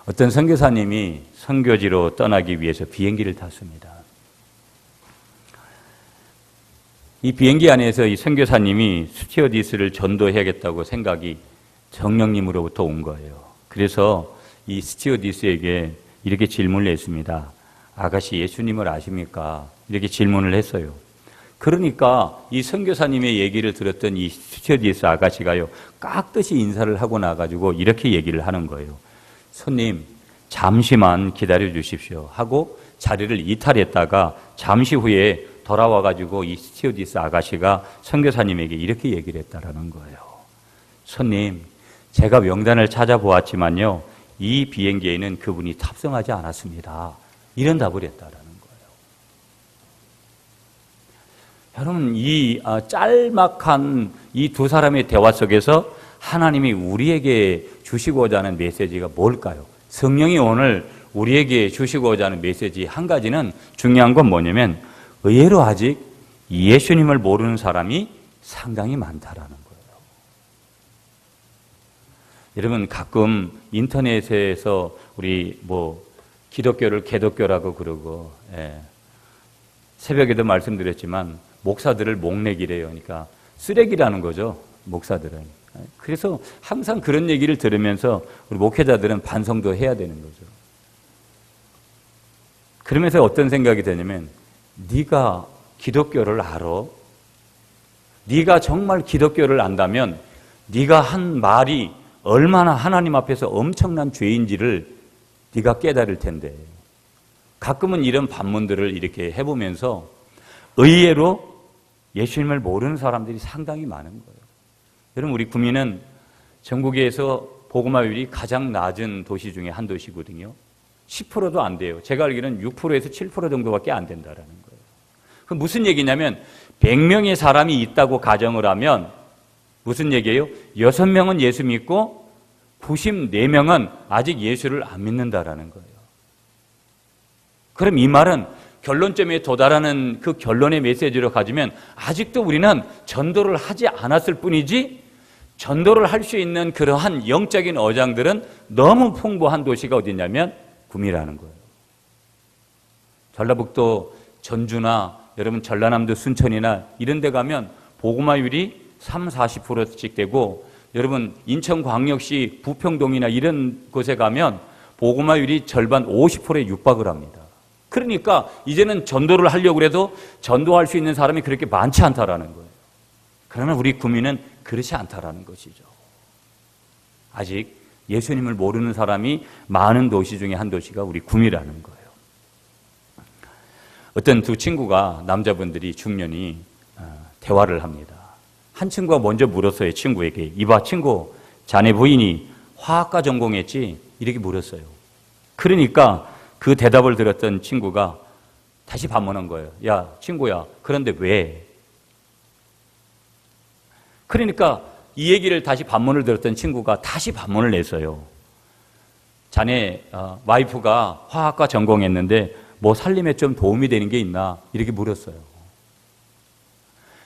어떤 선교사님이 선교지로 떠나기 위해서 비행기를 탔습니다. 이 비행기 안에서 이 선교사님이 스튜어디스를 전도해야겠다고 생각이 성령님으로부터 온 거예요. 그래서 이 스튜어디스에게 이렇게 질문을 했습니다. 아가씨, 예수님을 아십니까? 이렇게 질문을 했어요. 그러니까 이 선교사님의 얘기를 들었던 이 스튜어디스 아가씨가요, 깍듯이 인사를 하고 나가지고 이렇게 얘기를 하는 거예요. 손님, 잠시만 기다려 주십시오 하고 자리를 이탈했다가 잠시 후에 돌아와가지고 이 스튜어디스 아가씨가 선교사님에게 이렇게 얘기를 했다라는 거예요. 손님, 제가 명단을 찾아보았지만요, 이 비행기에는 그분이 탑승하지 않았습니다. 이런 답을 했다라는 거예요. 여러분, 이 짤막한 이 두 사람의 대화 속에서 하나님이 우리에게 주시고자 하는 메시지가 뭘까요? 성령이 오늘 우리에게 주시고자 하는 메시지 한 가지는 중요한 건 뭐냐면 의외로 아직 예수님을 모르는 사람이 상당히 많다라는 거예요. 여러분, 가끔 인터넷에서 우리 기독교를 개독교라고 그러고, 새벽에도 말씀드렸지만 목사들을 목내기래요. 그러니까 쓰레기라는 거죠, 목사들은. 그래서 항상 그런 얘기를 들으면서 우리 목회자들은 반성도 해야 되는 거죠. 그러면서 어떤 생각이 드냐면, 네가 기독교를 알아? 네가 정말 기독교를 안다면 네가 한 말이 얼마나 하나님 앞에서 엄청난 죄인지를 네가 깨달을 텐데, 가끔은 이런 반문들을 이렇게 해보면서 의외로 예수님을 모르는 사람들이 상당히 많은 거예요. 여러분, 우리 구미는 전국에서 복음화율이 가장 낮은 도시 중에 한 도시거든요. 10%도 안 돼요. 제가 알기로는 6%에서 7% 정도밖에 안 된다라는 거예요. 그 무슨 얘기냐면 100명의 사람이 있다고 가정을 하면 무슨 얘기예요? 6명은 예수 믿고 94명은 아직 예수를 안 믿는다라는 거예요. 그럼 이 말은 결론점에 도달하는 그 결론의 메시지로 가지면 아직도 우리는 전도를 하지 않았을 뿐이지 전도를 할 수 있는 그러한 영적인 어장들은 너무 풍부한 도시가 어디냐면 구미라는 거예요. 전라북도 전주나 여러분 전라남도 순천이나 이런 데 가면 복음화율이 30-40%씩 되고, 여러분 인천광역시 부평동이나 이런 곳에 가면 복음화율이 절반 50%에 육박을 합니다. 그러니까 이제는 전도를 하려고 해도 전도할 수 있는 사람이 그렇게 많지 않다라는 거예요. 그러나 우리 구미는 그렇지 않다라는 것이죠. 아직 예수님을 모르는 사람이 많은 도시 중에 한 도시가 우리 구미라는 거예요. 어떤 두 친구가, 남자분들이 중년이 대화를 합니다. 한 친구가 먼저 물었어요. 친구에게. 이봐 친구, 자네 부인이 화학과 전공했지? 이렇게 물었어요. 그러니까 그 대답을 들었던 친구가 다시 반문한 거예요. 야 친구야, 그런데 왜? 그러니까 이 얘기를 다시 반문을 들었던 친구가 다시 반문을 냈어요. 자네 와이프가 화학과 전공했는데 뭐 살림에 좀 도움이 되는 게 있나? 이렇게 물었어요.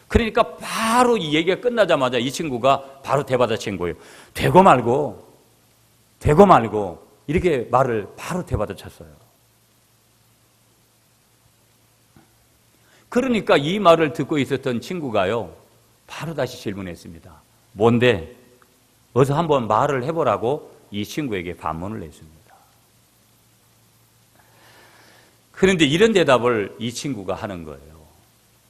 그러니까 바로 이 얘기가 끝나자마자 이 친구가 바로 대받아친 거예요. 되고 말고 이렇게 말을 바로 대받아쳤어요. 그러니까 이 말을 듣고 있었던 친구가요, 바로 다시 질문했습니다. 뭔데? 어서 한번 말을 해보라고 이 친구에게 반문을 했습니다. 그런데 이런 대답을 이 친구가 하는 거예요.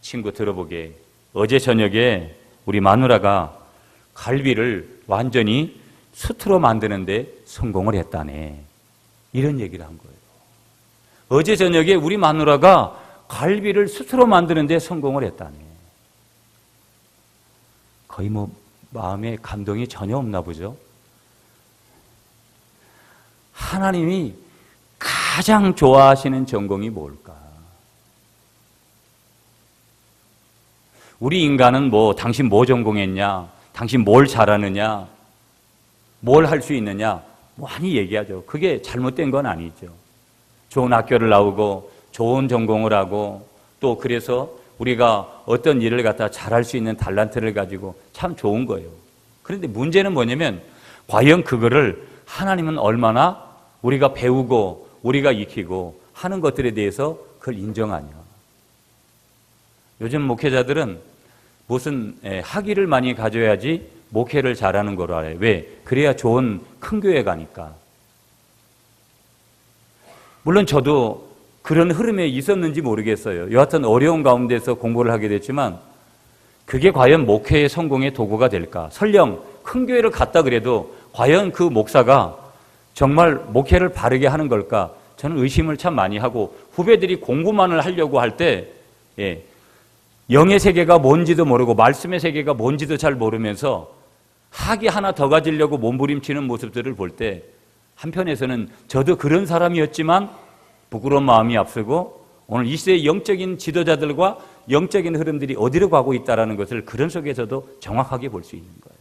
친구 들어보게, 어제 저녁에 우리 마누라가 갈비를 완전히 수트로 만드는데 성공을 했다네. 이런 얘기를 한 거예요. 어제 저녁에 우리 마누라가 갈비를 수트로 만드는데 성공을 했다네. 거의 마음에 감동이 전혀 없나 보죠. 하나님이 가장 좋아하시는 전공이 뭘까? 우리 인간은 당신 뭐 전공했냐? 당신 뭘 잘하느냐? 뭘 할 수 있느냐? 많이 얘기하죠. 그게 잘못된 건 아니죠. 좋은 학교를 나오고 좋은 전공을 하고 또 그래서 우리가 어떤 일을 갖다 잘할 수 있는 달란트를 가지고 참 좋은 거예요. 그런데 문제는 뭐냐면 과연 그거를 하나님은 얼마나 우리가 배우고 우리가 익히고 하는 것들에 대해서 그걸 인정하냐. 요즘 목회자들은 무슨 학위를 많이 가져야지 목회를 잘하는 거로 알아요. 왜? 그래야 좋은 큰 교회 가니까. 물론 저도 그런 흐름에 있었는지 모르겠어요. 여하튼 어려운 가운데서 공부를 하게 됐지만 그게 과연 목회의 성공의 도구가 될까? 설령 큰 교회를 갔다 그래도 과연 그 목사가 정말 목회를 바르게 하는 걸까? 저는 의심을 참 많이 하고 후배들이 공부만을 하려고 할 때 영의 세계가 뭔지도 모르고 말씀의 세계가 뭔지도 잘 모르면서 학위 하나 더 가지려고 몸부림치는 모습들을 볼 때 한편에서는 저도 그런 사람이었지만 부끄러운 마음이 앞서고 오늘 이 시대의 영적인 지도자들과 영적인 흐름들이 어디로 가고 있다는 것을 그런 속에서도 정확하게 볼 수 있는 거예요.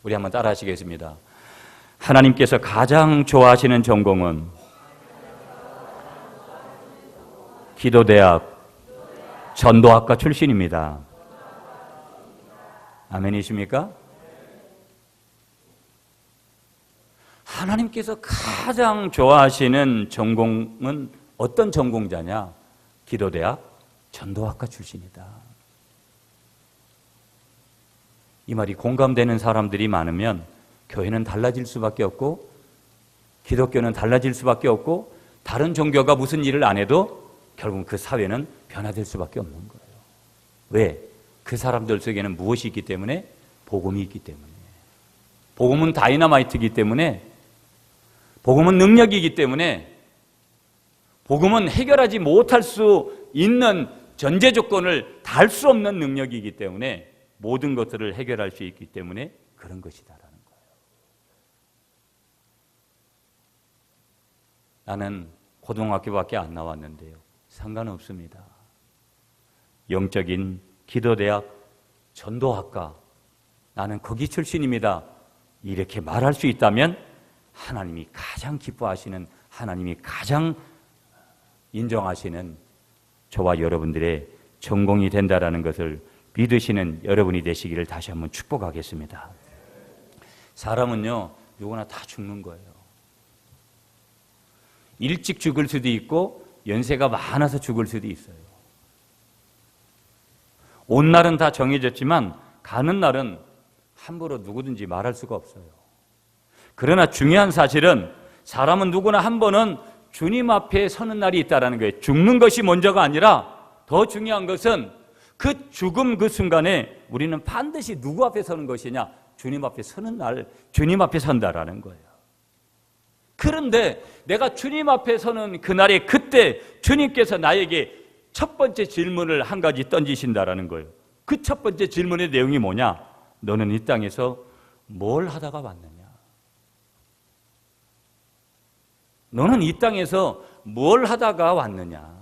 우리 한번 따라 하시겠습니다. 하나님께서 가장 좋아하시는 전공은 기도대학 전도학과 출신입니다. 아멘이십니까? 하나님께서 가장 좋아하시는 전공은 어떤 전공자냐? 기도대학 전도학과 출신이다. 이 말이 공감되는 사람들이 많으면 교회는 달라질 수밖에 없고 기독교는 달라질 수밖에 없고 다른 종교가 무슨 일을 안 해도 결국 그 사회는 변화될 수밖에 없는 거예요. 왜? 그 사람들 속에는 무엇이 있기 때문에? 복음이 있기 때문에. 복음은 다이너마이트이기 때문에, 복음은 능력이기 때문에, 복음은 해결하지 못할 수 있는 전제 조건을 달 수 없는 능력이기 때문에 모든 것들을 해결할 수 있기 때문에 그런 것이다라는 거예요. 나는 고등학교밖에 안 나왔는데요. 상관없습니다. 영적인 기도대학 전도학과 나는 거기 출신입니다. 이렇게 말할 수 있다면 하나님이 가장 기뻐하시는, 하나님이 가장 인정하시는 저와 여러분들의 전공이 된다라는 것을 믿으시는 여러분이 되시기를 다시 한번 축복하겠습니다. 사람은요, 누구나 다 죽는 거예요. 일찍 죽을 수도 있고 연세가 많아서 죽을 수도 있어요. 온 날은 다 정해졌지만 가는 날은 함부로 누구든지 말할 수가 없어요. 그러나 중요한 사실은 사람은 누구나 한 번은 주님 앞에 서는 날이 있다는 거예요. 죽는 것이 먼저가 아니라 더 중요한 것은 그 죽음 그 순간에 우리는 반드시 누구 앞에 서는 것이냐? 주님 앞에 서는 날, 주님 앞에 선다라는 거예요. 그런데 내가 주님 앞에 서는 그날에 그때 주님께서 나에게 첫 번째 질문을 한 가지 던지신다라는 거예요. 그 첫 번째 질문의 내용이 뭐냐? 너는 이 땅에서 뭘 하다가 왔느냐? 너는 이 땅에서 뭘 하다가 왔느냐?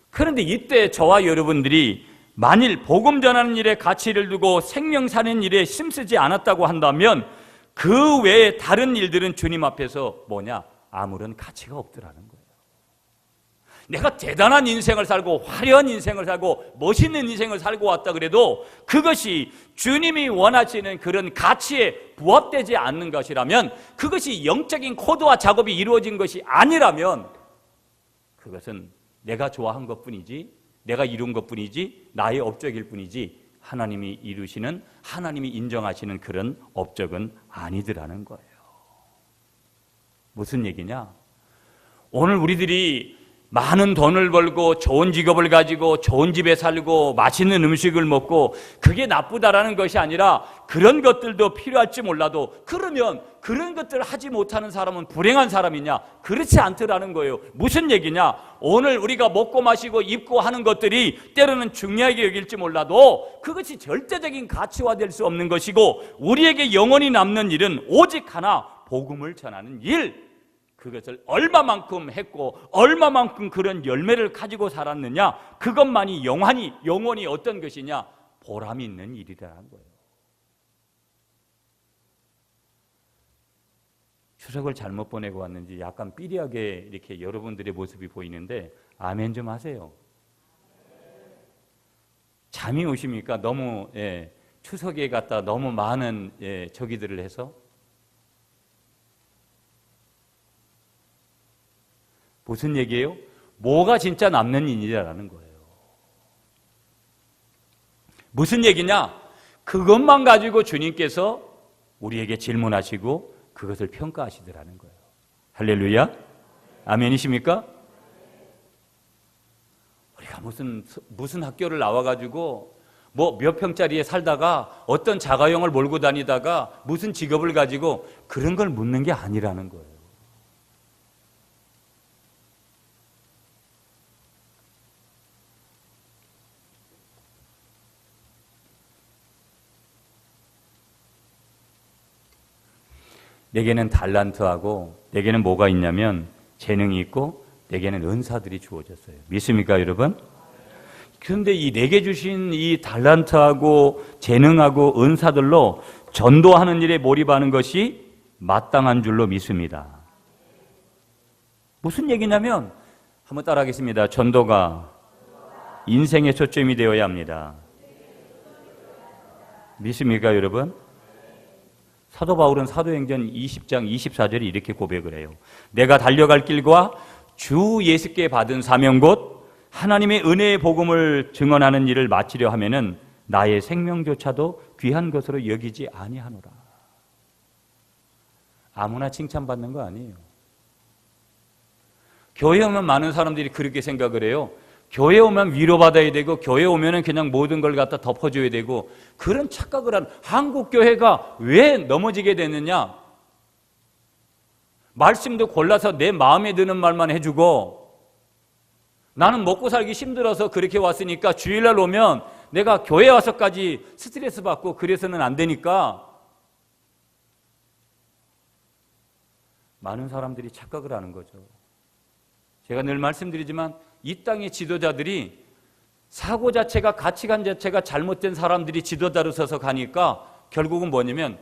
그런데 이때 저와 여러분들이 만일 복음 전하는 일에 가치를 두고 생명 사는 일에 힘쓰지 않았다고 한다면 그 외에 다른 일들은 주님 앞에서 뭐냐? 아무런 가치가 없더라는 거예요. 내가 대단한 인생을 살고 화려한 인생을 살고 멋있는 인생을 살고 왔다 그래도 그것이 주님이 원하시는 그런 가치에 부합되지 않는 것이라면, 그것이 영적인 코드와 작업이 이루어진 것이 아니라면 그것은 내가 좋아한 것뿐이지, 내가 이룬 것뿐이지, 나의 업적일 뿐이지 하나님이 이루시는, 하나님이 인정하시는 그런 업적은 아니더라는 거예요. 무슨 얘기냐? 오늘 우리들이 많은 돈을 벌고 좋은 직업을 가지고 좋은 집에 살고 맛있는 음식을 먹고 그게 나쁘다라는 것이 아니라 그런 것들도 필요할지 몰라도, 그러면 그런 것들을 하지 못하는 사람은 불행한 사람이냐? 그렇지 않더라는 거예요. 무슨 얘기냐? 오늘 우리가 먹고 마시고 입고 하는 것들이 때로는 중요하게 여길지 몰라도 그것이 절대적인 가치화 될 수 없는 것이고, 우리에게 영원히 남는 일은 오직 하나, 복음을 전하는 일. 그것을 얼마만큼 했고 얼마만큼 그런 열매를 가지고 살았느냐, 그것만이 영원히 어떤 것이냐? 보람이 있는 일이라는 거예요. 추석을 잘못 보내고 왔는지 약간 삐리하게 이렇게 여러분들의 모습이 보이는데 아멘 좀 하세요. 잠이 오십니까? 너무 추석에 갔다 너무 많은 저기들을 해서. 무슨 얘기예요? 뭐가 진짜 남는 일이라는 거예요. 무슨 얘기냐? 그것만 가지고 주님께서 우리에게 질문하시고 그것을 평가하시더라는 거예요. 할렐루야? 아멘이십니까? 우리가 무슨 학교를 나와가지고 뭐 몇 평짜리에 살다가 어떤 자가용을 몰고 다니다가 무슨 직업을 가지고 그런 걸 묻는 게 아니라는 거예요. 내게는 달란트하고 내게는 뭐가 있냐면 재능이 있고 내게는 은사들이 주어졌어요. 믿습니까, 여러분? 그런데 이 내게 주신 이 달란트하고 재능하고 은사들로 전도하는 일에 몰입하는 것이 마땅한 줄로 믿습니다. 무슨 얘기냐면 한번 따라하겠습니다. 전도가 인생의 초점이 되어야 합니다. 믿습니까, 여러분? 사도 바울은 사도행전 20장 24절에 이렇게 고백을 해요. 내가 달려갈 길과 주 예수께 받은 사명 곧 하나님의 은혜의 복음을 증언하는 일을 마치려 하면은 나의 생명조차도 귀한 것으로 여기지 아니하노라. 아무나 칭찬받는 거 아니에요. 교회 오면 많은 사람들이 그렇게 생각을 해요. 교회 오면 위로받아야 되고 교회 오면은 그냥 모든 걸 갖다 덮어줘야 되고 그런 착각을 한 한국 교회가 왜 넘어지게 됐느냐? 말씀도 골라서 내 마음에 드는 말만 해주고 나는 먹고 살기 힘들어서 그렇게 왔으니까 주일날 오면 내가 교회 와서까지 스트레스 받고 그래서는 안 되니까 많은 사람들이 착각을 하는 거죠. 제가 늘 말씀드리지만 이 땅의 지도자들이 사고 자체가 가치관 자체가 잘못된 사람들이 지도자로 서서 가니까 결국은 뭐냐면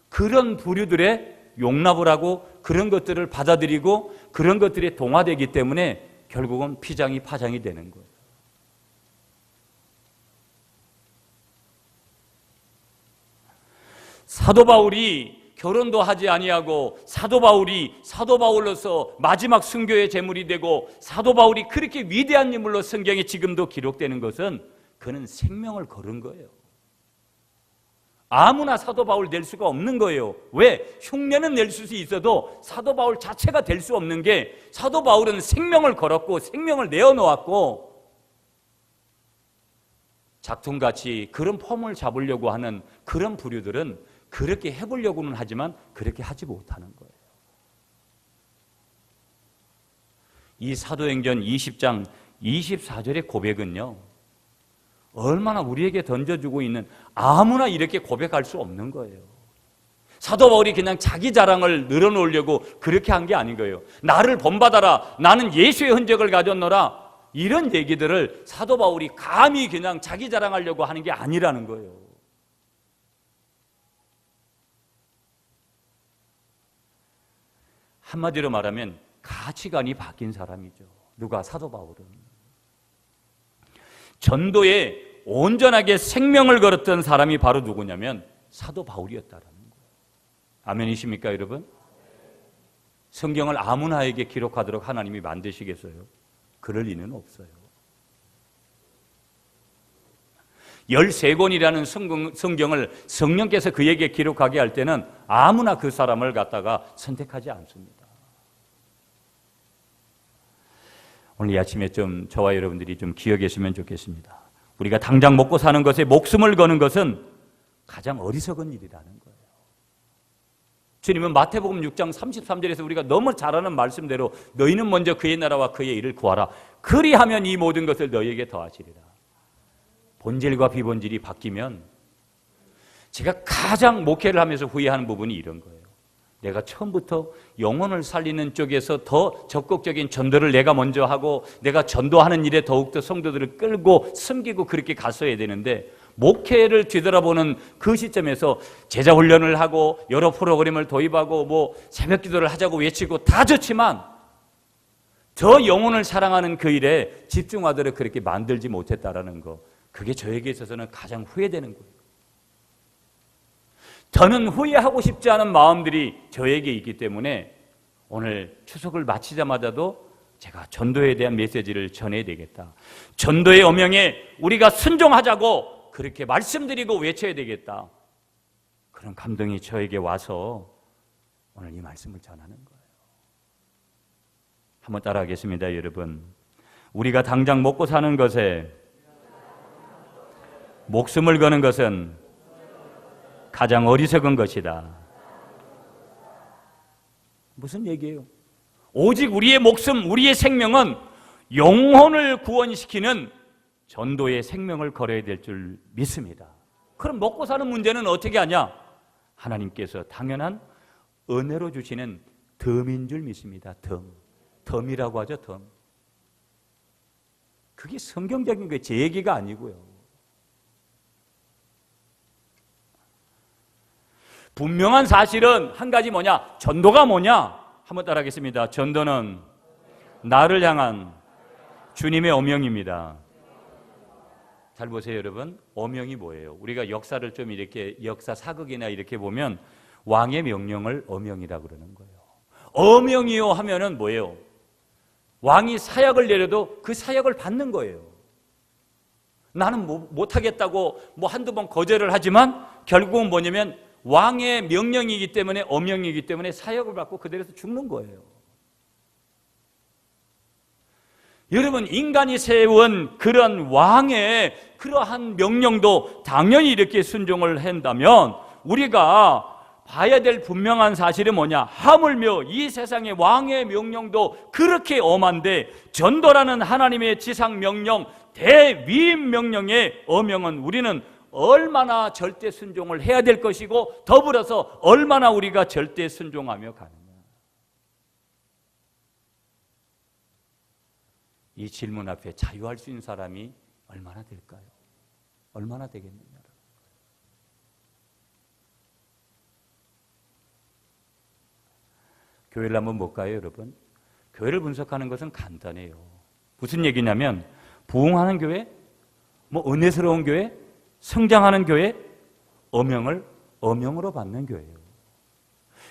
그런 부류들의 용납을 하고 그런 것들을 받아들이고 그런 것들에 동화되기 때문에 결국은 피장이 파장이 되는 거예요. 사도 바울이 결혼도 하지 아니하고 사도 바울로서 마지막 순교의 제물이 되고 사도 바울이 그렇게 위대한 인물로 성경에 지금도 기록되는 것은 그는 생명을 걸은 거예요. 아무나 사도 바울 될 수가 없는 거예요. 왜? 흉내는 낼 수 있어도 사도 바울 자체가 될 수 없는 게 사도 바울은 생명을 걸었고 생명을 내어놓았고 작품같이 그런 폼을 잡으려고 하는 그런 부류들은 그렇게 해보려고는 하지만 그렇게 하지 못하는 거예요. 이 사도행전 20장 24절의 고백은요, 얼마나 우리에게 던져주고 있는 아무나 이렇게 고백할 수 없는 거예요. 사도 바울이 그냥 자기 자랑을 늘어놓으려고 그렇게 한 게 아닌 거예요. 나를 본받아라, 나는 예수의 흔적을 가졌노라, 이런 얘기들을 사도 바울이 감히 그냥 자기 자랑하려고 하는 게 아니라는 거예요. 한마디로 말하면 가치관이 바뀐 사람이죠. 누가? 사도 바울은. 전도에 온전하게 생명을 걸었던 사람이 바로 누구냐면 사도 바울이었다라는 거예요. 아멘이십니까, 여러분? 성경을 아무나에게 기록하도록 하나님이 만드시겠어요? 그럴 리는 없어요. 13권이라는 성경을 성령께서 그에게 기록하게 할 때는 아무나 그 사람을 갖다가 선택하지 않습니다. 오늘 이 아침에 좀 저와 여러분들이 좀 기억했으면 좋겠습니다. 우리가 당장 먹고 사는 것에 목숨을 거는 것은 가장 어리석은 일이라는 거예요. 주님은 마태복음 6장 33절에서 우리가 너무 잘 아는 말씀대로 너희는 먼저 그의 나라와 그의 일을 구하라. 그리하면 이 모든 것을 너희에게 더하시리라. 본질과 비본질이 바뀌면 제가 가장 목회를 하면서 후회하는 부분이 이런 거예요. 내가 처음부터 영혼을 살리는 쪽에서 더 적극적인 전도를 내가 먼저 하고 내가 전도하는 일에 더욱더 성도들을 끌고 섬기고 그렇게 갔어야 되는데 목회를 뒤돌아보는 그 시점에서 제자 훈련을 하고 여러 프로그램을 도입하고 뭐 새벽 기도를 하자고 외치고 다 좋지만 저 영혼을 사랑하는 그 일에 집중하도록 그렇게 만들지 못했다라는 거, 그게 저에게 있어서는 가장 후회되는 거예요. 저는 후회하고 싶지 않은 마음들이 저에게 있기 때문에 오늘 추석을 마치자마자도 제가 전도에 대한 메시지를 전해야 되겠다. 전도의 어명에 우리가 순종하자고 그렇게 말씀드리고 외쳐야 되겠다. 그런 감동이 저에게 와서 오늘 이 말씀을 전하는 거예요. 한번 따라하겠습니다, 여러분. 우리가 당장 먹고 사는 것에 목숨을 거는 것은 가장 어리석은 것이다. 무슨 얘기예요? 오직 우리의 목숨, 우리의 생명은 영혼을 구원시키는 전도의 생명을 걸어야 될 줄 믿습니다. 그럼 먹고 사는 문제는 어떻게 하냐? 하나님께서 당연한 은혜로 주시는 덤인 줄 믿습니다. 덤이라고 하죠, 덤. 그게 성경적인 거예요. 제 얘기가 아니고요. 분명한 사실은 한 가지 뭐냐? 전도가 뭐냐? 한번 따라하겠습니다. 전도는 나를 향한 주님의 어명입니다. 잘 보세요, 여러분. 어명이 뭐예요? 우리가 역사를 좀 이렇게 역사 사극이나 이렇게 보면 왕의 명령을 어명이라고 그러는 거예요. 어명이요 하면은 뭐예요? 왕이 사약을 내려도 그 사약을 받는 거예요. 나는 못하겠다고 한두 번 거절을 하지만 결국은 뭐냐면 왕의 명령이기 때문에 어명이기 때문에 사역을 받고 그대로서 죽는 거예요. 여러분, 인간이 세운 그런 왕의 그러한 명령도 당연히 이렇게 순종을 한다면 우리가 봐야 될 분명한 사실은 뭐냐? 하물며 이 세상의 왕의 명령도 그렇게 엄한데 전도라는 하나님의 지상 명령, 대위임 명령의 어명은 우리는 얼마나 절대 순종을 해야 될 것이고 더불어서 얼마나 우리가 절대 순종하며 가느냐. 이 질문 앞에 자유할 수 있는 사람이 얼마나 될까요? 얼마나 되겠느냐. 교회를 한번 볼까요, 여러분? 교회를 분석하는 것은 간단해요. 무슨 얘기냐면 부흥하는 교회, 은혜스러운 교회, 성장하는 교회, 어명을 어명으로 받는 교회예요.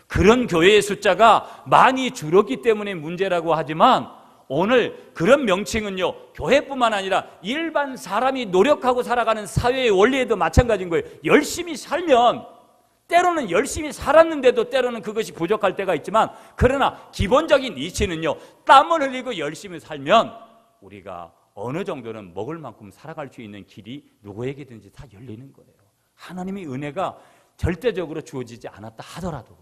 그런 교회의 숫자가 많이 줄었기 때문에 문제라고 하지만 오늘 그런 명칭은요, 교회뿐만 아니라 일반 사람이 노력하고 살아가는 사회의 원리에도 마찬가지인 거예요. 열심히 살면, 때로는 열심히 살았는데도 때로는 그것이 부족할 때가 있지만, 그러나 기본적인 이치는요, 땀을 흘리고 열심히 살면 우리가 어느 정도는 먹을 만큼 살아갈 수 있는 길이 누구에게든지 다 열리는 거예요. 하나님의 은혜가 절대적으로 주어지지 않았다 하더라도.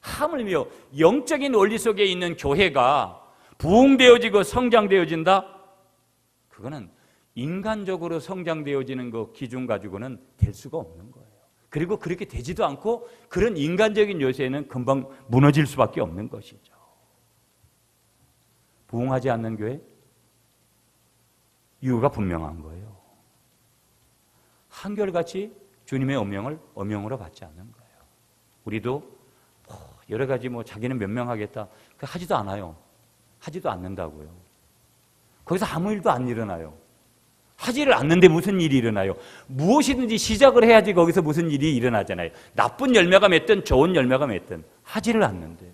하물며 영적인 원리 속에 있는 교회가 부흥되어지고 성장되어진다? 그거는 인간적으로 성장되어지는 그 기준 가지고는 될 수가 없는 거예요. 그리고 그렇게 되지도 않고 그런 인간적인 요새는 금방 무너질 수밖에 없는 것이죠. 부흥하지 않는 교회? 이유가 분명한 거예요. 한결같이 주님의 어명을 어명으로 받지 않는 거예요. 우리도 여러 가지 자기는 몇 명 하겠다. 하지도 않아요. 하지도 않는다고요. 거기서 아무 일도 안 일어나요. 하지를 않는데 무슨 일이 일어나요? 무엇이든지 시작을 해야지 거기서 무슨 일이 일어나잖아요. 나쁜 열매가 맺든 좋은 열매가 맺든 하지를 않는데.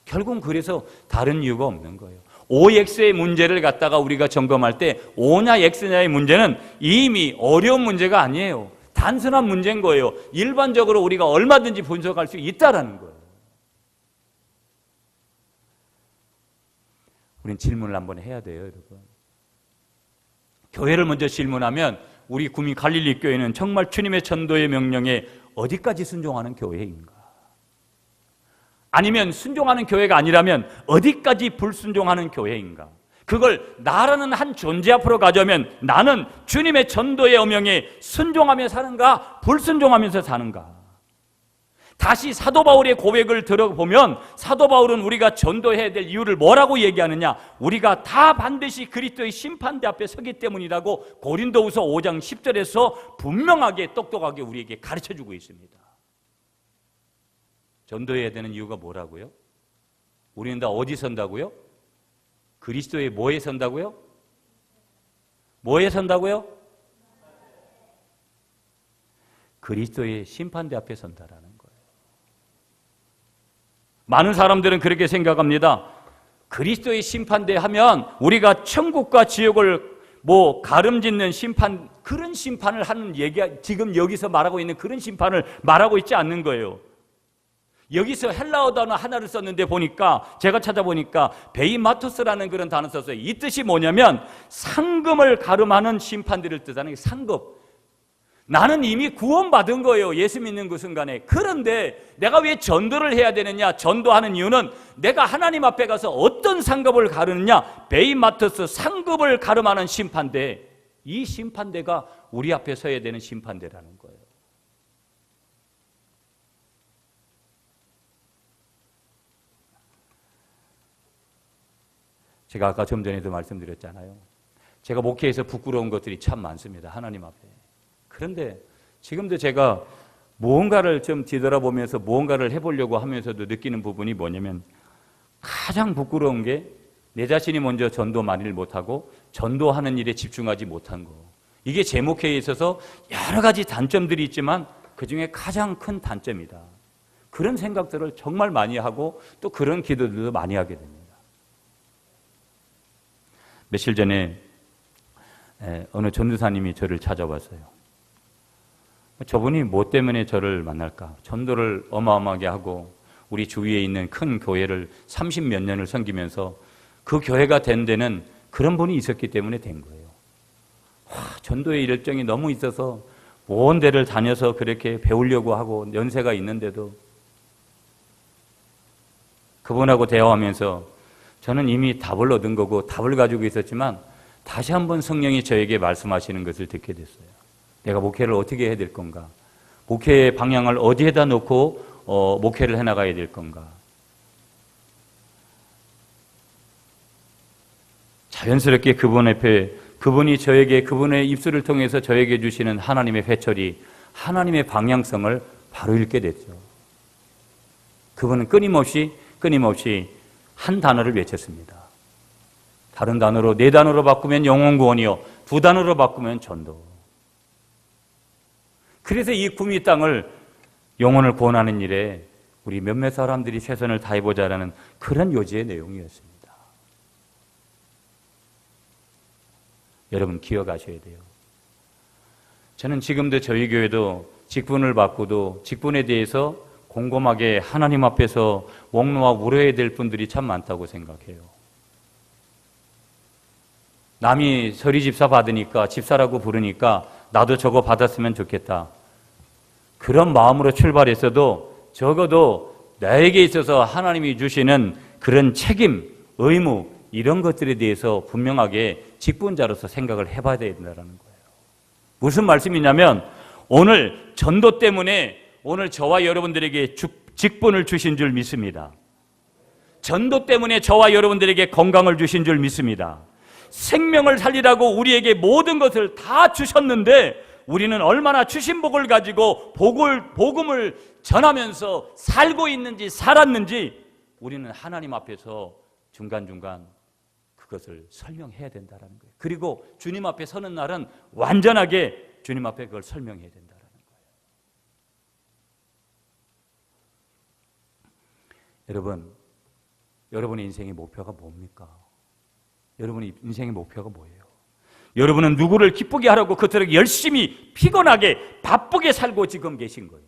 결국은 그래서 다른 이유가 없는 거예요. OX의 문제를 갖다가 우리가 점검할 때 O냐 X냐의 문제는 이미 어려운 문제가 아니에요. 단순한 문제인 거예요. 일반적으로 우리가 얼마든지 분석할 수 있다라는 거예요. 우리는 질문을 한번 해야 돼요, 여러분. 교회를 먼저 질문하면 우리 구미 갈릴리 교회는 정말 주님의 전도의 명령에 어디까지 순종하는 교회인가? 아니면 순종하는 교회가 아니라면 어디까지 불순종하는 교회인가? 그걸 나라는 한 존재 앞으로 가져오면 나는 주님의 전도의 어명에 순종하며 사는가? 불순종하면서 사는가? 다시 사도 바울의 고백을 들어보면 사도 바울은 우리가 전도해야 될 이유를 뭐라고 얘기하느냐? 우리가 다 반드시 그리스도의 심판대 앞에 서기 때문이라고 고린도후서 5장 10절에서 분명하게 똑똑하게 우리에게 가르쳐주고 있습니다. 전도해야 되는 이유가 뭐라고요? 우리는 다 어디 선다고요? 그리스도의 뭐에 선다고요? 뭐에 선다고요? 그리스도의 심판대 앞에 선다라는 거예요. 많은 사람들은 그렇게 생각합니다. 그리스도의 심판대 하면 우리가 천국과 지옥을 가름짓는 심판, 그런 심판을 하는 얘기가 지금 여기서 말하고 있는 그런 심판을 말하고 있지 않는 거예요. 여기서 헬라어 단어 하나를 썼는데 보니까, 제가 찾아보니까 베이마토스라는 그런 단어 썼어요. 이 뜻이 뭐냐면 상급을 가름하는 심판들을 뜻하는 게 상급. 나는 이미 구원받은 거예요. 예수 믿는 그 순간에. 그런데 내가 왜 전도를 해야 되느냐? 전도하는 이유는 내가 하나님 앞에 가서 어떤 상급을 가르느냐? 베이마토스, 상급을 가름하는 심판대. 이 심판대가 우리 앞에 서야 되는 심판대라는 거예요. 제가 아까 좀 전에도 말씀드렸잖아요. 제가 목회에서 부끄러운 것들이 참 많습니다. 하나님 앞에. 그런데 지금도 제가 무언가를 좀 뒤돌아보면서 무언가를 해보려고 하면서도 느끼는 부분이 뭐냐면, 가장 부끄러운 게 내 자신이 먼저 전도 많이를 못하고 전도하는 일에 집중하지 못한 거. 이게 제 목회에 있어서 여러 가지 단점들이 있지만 그중에 가장 큰 단점이다. 그런 생각들을 정말 많이 하고 또 그런 기도들도 많이 하게 됩니다. 며칠 전에 어느 전도사님이 저를 찾아왔어요. 저분이 뭐 때문에 저를 만날까? 전도를 어마어마하게 하고 우리 주위에 있는 큰 교회를 30몇 년을 섬기면서 그 교회가 된 데는 그런 분이 있었기 때문에 된 거예요. 전도의 열정이 너무 있어서 먼 데를 다녀서 그렇게 배우려고 하고 연세가 있는데도, 그분하고 대화하면서 저는 이미 답을 얻은 거고 답을 가지고 있었지만 다시 한번 성령이 저에게 말씀하시는 것을 듣게 됐어요. 내가 목회를 어떻게 해야 될 건가? 목회의 방향을 어디에다 놓고 목회를 해나가야 될 건가? 자연스럽게 그분 앞에, 그분이 저에게, 그분의 입술을 통해서 저에게 주시는 하나님의 회초리, 하나님의 방향성을 바로 읽게 됐죠. 그분은 끊임없이 한 단어를 외쳤습니다. 다른 단어로, 4단어로 바꾸면 영혼구원이요, 2단어로 바꾸면 전도. 그래서 이 구미 땅을, 영혼을 구원하는 일에 우리 몇몇 사람들이 최선을 다해보자라는 그런 요지의 내용이었습니다. 여러분 기억하셔야 돼요. 저는 지금도 저희 교회도 직분을 받고도 직분에 대해서 곰곰하게 하나님 앞에서 원로와 물어야 될 분들이 참 많다고 생각해요. 남이 서리 집사 받으니까, 집사라고 부르니까 나도 저거 받았으면 좋겠다. 그런 마음으로 출발했어도 적어도 나에게 있어서 하나님이 주시는 그런 책임, 의무, 이런 것들에 대해서 분명하게 직분자로서 생각을 해봐야 된다는 거예요. 무슨 말씀이냐면, 오늘 전도 때문에 오늘 저와 여러분들에게 직분을 주신 줄 믿습니다. 전도 때문에 저와 여러분들에게 건강을 주신 줄 믿습니다. 생명을 살리라고 우리에게 모든 것을 다 주셨는데 우리는 얼마나 주신 복을 가지고 복음을 전하면서 살고 있는지 살았는지 우리는 하나님 앞에서 중간중간 그것을 설명해야 된다는 거예요. 그리고 주님 앞에 서는 날은 완전하게 주님 앞에 그걸 설명해야 된다는 거예요. 여러분, 여러분의 인생의 목표가 뭡니까? 여러분의 인생의 목표가 뭐예요? 여러분은 누구를 기쁘게 하려고 그토록 열심히 피곤하게 바쁘게 살고 지금 계신 거예요.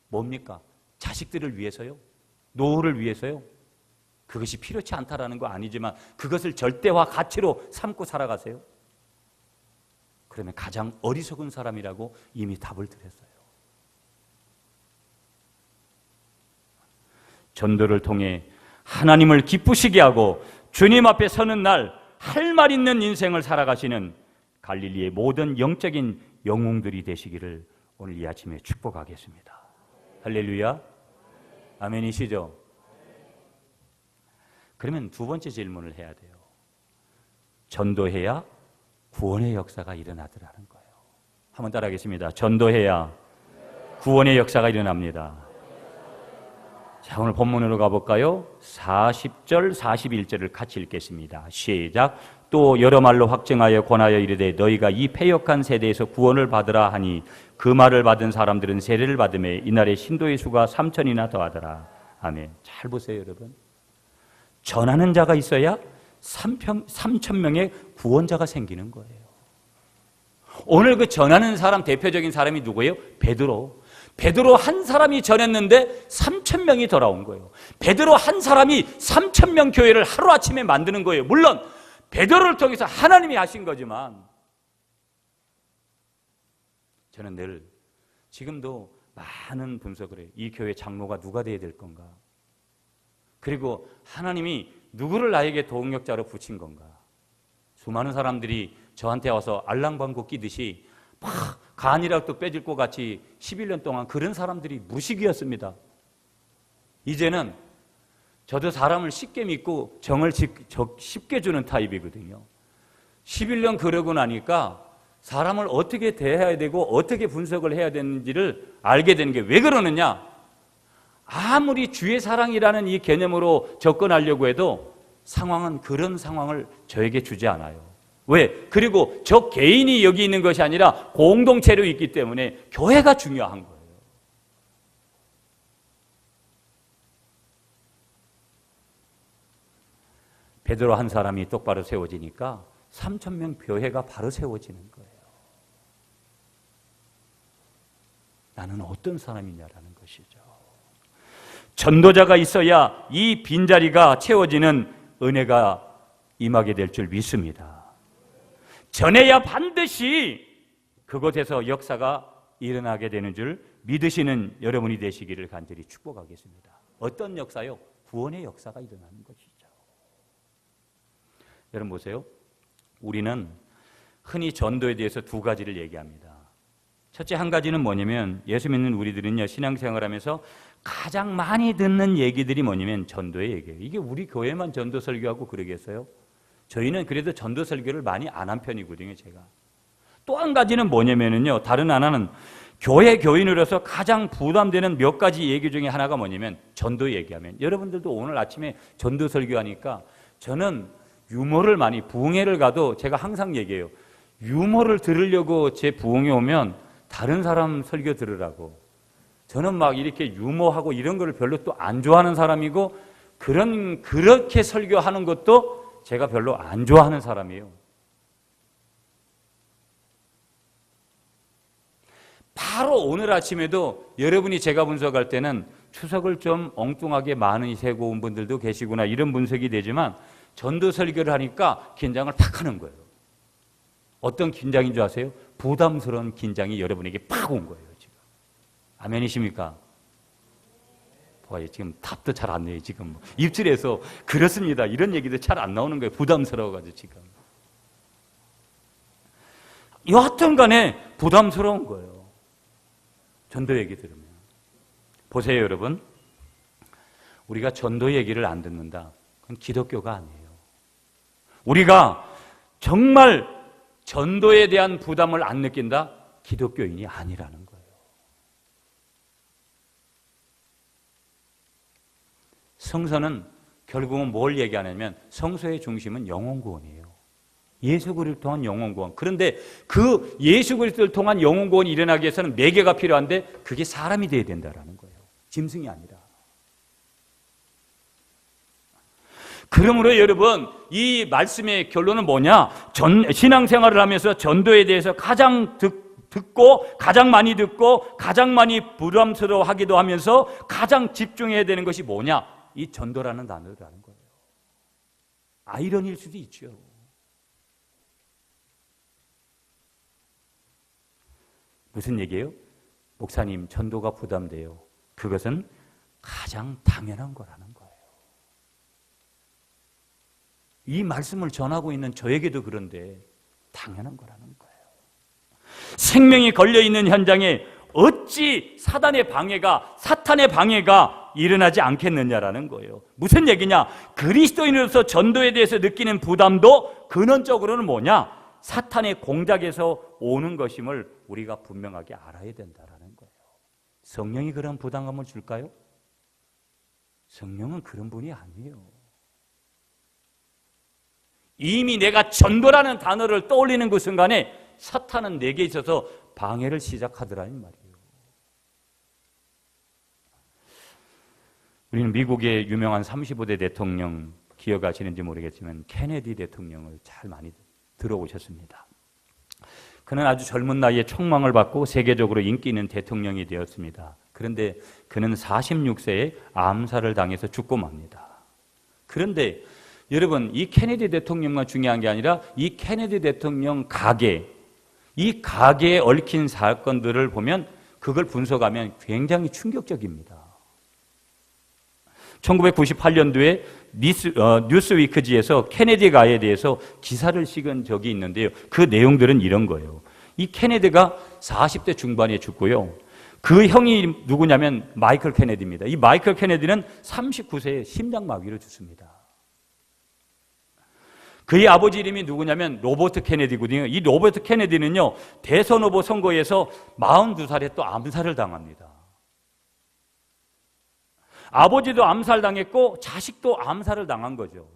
뭡니까? 자식들을 위해서요? 노후를 위해서요? 그것이 필요치 않다라는 거 아니지만 그것을 절대화 가치로 삼고 살아가세요. 그러면 가장 어리석은 사람이라고 이미 답을 드렸어요. 전도를 통해 하나님을 기쁘시게 하고 주님 앞에 서는 날 할 말 있는 인생을 살아가시는 갈릴리의 모든 영적인 영웅들이 되시기를 오늘 이 아침에 축복하겠습니다. 할렐루야. 아멘이시죠? 그러면 두 번째 질문을 해야 돼요. 전도해야 구원의 역사가 일어나더라는 거예요. 한번 따라하겠습니다. 전도해야 구원의 역사가 일어납니다. 자, 오늘 본문으로 가볼까요? 40절, 41절을 같이 읽겠습니다. 시작. 또 여러 말로 확증하여 권하여 이르되 너희가 이 패역한 세대에서 구원을 받으라 하니 그 말을 받은 사람들은 세례를 받음에 이날에 신도의 수가 3천이나 더하더라. 아멘. 잘 보세요, 여러분. 전하는 자가 있어야 3천 명의 구원자가 생기는 거예요. 오늘 그 전하는 사람 대표적인 사람이 누구예요? 베드로. 베드로 한 사람이 전했는데 3천 명이 돌아온 거예요. 베드로 한 사람이 3천 명 교회를 하루아침에 만드는 거예요. 물론 베드로를 통해서 하나님이 하신 거지만 저는 늘 지금도 많은 분석을 해요. 이 교회 장로가 누가 돼야 될 건가? 그리고 하나님이 누구를 나에게 동역자로 붙인 건가? 수많은 사람들이 저한테 와서 알랑방구 끼듯이 막 간이라도 빼질 것 같이 11년 동안 그런 사람들이 무식이었습니다. 이제는 저도 사람을 쉽게 믿고 정을 쉽게 주는 타입이거든요. 11년 그러고 나니까 사람을 어떻게 대해야 되고 어떻게 분석을 해야 되는지를 알게 되는 게 왜 그러느냐? 아무리 주의 사랑이라는 이 개념으로 접근하려고 해도 상황은 그런 상황을 저에게 주지 않아요. 왜? 그리고 저 개인이 여기 있는 것이 아니라 공동체로 있기 때문에 교회가 중요한 거예요. 베드로 한 사람이 똑바로 세워지니까 3천 명 교회가 바로 세워지는 거예요. 나는 어떤 사람이냐라는 것이죠. 전도자가 있어야 이 빈자리가 채워지는 은혜가 임하게 될 줄 믿습니다. 전해야 반드시 그곳에서 역사가 일어나게 되는 줄 믿으시는 여러분이 되시기를 간절히 축복하겠습니다. 어떤 역사요? 구원의 역사가 일어나는 것이죠. 여러분 보세요. 우리는 흔히 전도에 대해서 두 가지를 얘기합니다. 첫째 한 가지는 뭐냐면 예수 믿는 우리들은요, 신앙생활하면서 가장 많이 듣는 얘기들이 뭐냐면 전도의 얘기예요. 이게 우리 교회만 전도 설교하고 그러겠어요? 저희는 그래도 전도 설교를 많이 안 한 편이거든요, 제가. 또 한 가지는 뭐냐면요, 다른 하나는 교회 교인으로서 가장 부담되는 몇 가지 얘기 중에 하나가 뭐냐면 전도 얘기하면, 여러분들도 오늘 아침에 전도 설교하니까 저는 유머를 많이, 부흥회를 가도 제가 항상 얘기해요. 유머를 들으려고 제 부흥회 오면 다른 사람 설교 들으라고. 저는 막 이렇게 유머하고 이런 거를 별로 또 안 좋아하는 사람이고, 그렇게 설교하는 것도 제가 별로 안 좋아하는 사람이에요. 바로 오늘 아침에도 여러분이 제가 분석할 때는 추석을 좀 엉뚱하게 많이 세고 온 분들도 계시구나, 이런 분석이 되지만 전도 설교를 하니까 긴장을 팍 하는 거예요. 어떤 긴장인 줄 아세요? 부담스러운 긴장이 여러분에게 팍 온 거예요, 지금. 아멘이십니까? 봐요, 지금 답도 잘 안 내요, 지금. 입술에서 그렇습니다, 이런 얘기도 잘 안 나오는 거예요. 부담스러워가지고 지금. 여하튼 간에 부담스러운 거예요. 전도 얘기 들으면. 보세요, 여러분. 우리가 전도 얘기를 안 듣는다. 그건 기독교가 아니에요. 우리가 정말 전도에 대한 부담을 안 느낀다? 기독교인이 아니라는 거예요. 성서는 결국은 뭘 얘기하냐면 성서의 중심은 영혼 구원이에요. 예수 그리스도를 통한 영혼 구원. 그런데 그 예수 그리스도를 통한 영혼 구원이 일어나기 위해서는 매개가 필요한데 그게 사람이 돼야 된다는 거예요. 짐승이 아니라. 그러므로 여러분, 이 말씀의 결론은 뭐냐? 신앙생활을 하면서 전도에 대해서 가장 듣고 가장 많이 듣고 가장 많이 부담스러워하기도 하면서 가장 집중해야 되는 것이 뭐냐? 이 전도라는 단어라는 거예요. 아이러니일 수도 있죠. 무슨 얘기예요? 목사님, 전도가 부담돼요. 그것은 가장 당연한 거라는 거예요. 이 말씀을 전하고 있는 저에게도 그런데 당연한 거라는 거예요. 생명이 걸려있는 현장에 어찌 사탄의 방해가 일어나지 않겠느냐라는 거예요. 무슨 얘기냐? 그리스도인으로서 전도에 대해서 느끼는 부담도 근원적으로는 뭐냐? 사탄의 공작에서 오는 것임을 우리가 분명하게 알아야 된다라는 거예요. 성령이 그런 부담감을 줄까요? 성령은 그런 분이 아니에요. 이미 내가 전도라는 단어를 떠올리는 그 순간에 사탄은 내게 있어서 방해를 시작하더라는 말이에요. 우리는 미국의 유명한 35대 대통령 기억하시는지 모르겠지만 케네디 대통령을 잘 많이 들어오셨습니다. 그는 아주 젊은 나이에 총망을 받고 세계적으로 인기 있는 대통령이 되었습니다. 그런데 그는 46세에 암살을 당해서 죽고 맙니다. 그런데 여러분, 이 케네디 대통령만 중요한 게 아니라 이 케네디 대통령 가계, 이 가계에 얽힌 사건들을 보면 그걸 분석하면 굉장히 충격적입니다. 1998년도에 뉴스위크지에서 케네디 가에 대해서 기사를 실은 적이 있는데요. 그 내용들은 이런 거예요. 이 케네디가 40대 중반에 죽고요. 그 형이 누구냐면 마이클 케네디입니다. 이 마이클 케네디는 39세에 심장마비로 죽습니다. 그의 아버지 이름이 누구냐면 로버트 케네디거든요. 이 로버트 케네디는요, 대선 후보 선거에서 42살에 또 암살을 당합니다. 아버지도 암살당했고 자식도 암살을 당한 거죠.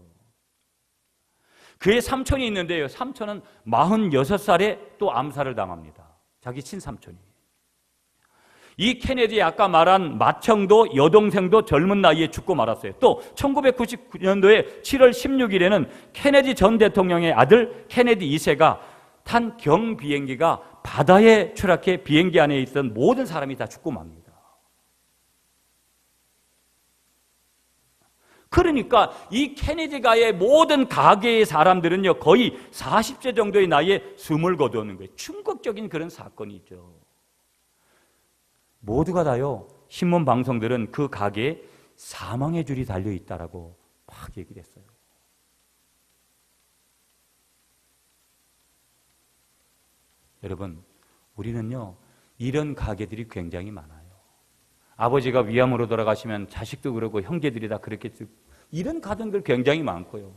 그의 삼촌이 있는데요. 삼촌은 46살에 또 암살을 당합니다. 자기 친삼촌이. 이 케네디 아까 말한 맏형도 여동생도 젊은 나이에 죽고 말았어요. 또 1999년도에 7월 16일에는 케네디 전 대통령의 아들 케네디 2세가 탄 경비행기가 바다에 추락해 비행기 안에 있던 모든 사람이 다 죽고 맙니다. 그러니까 이 케네디가의 모든 가계의 사람들은요, 거의 40세 정도의 나이에 숨을 거두는 거예요. 충격적인 그런 사건이죠. 모두가 다요, 신문 방송들은 그 가게에 사망의 줄이 달려있다라고 막 얘기를 했어요. 여러분, 우리는요, 이런 가게들이 굉장히 많아요. 아버지가 위암으로 돌아가시면 자식도 그러고 형제들이 다 그렇겠죠. 이런 가정들 굉장히 많고요.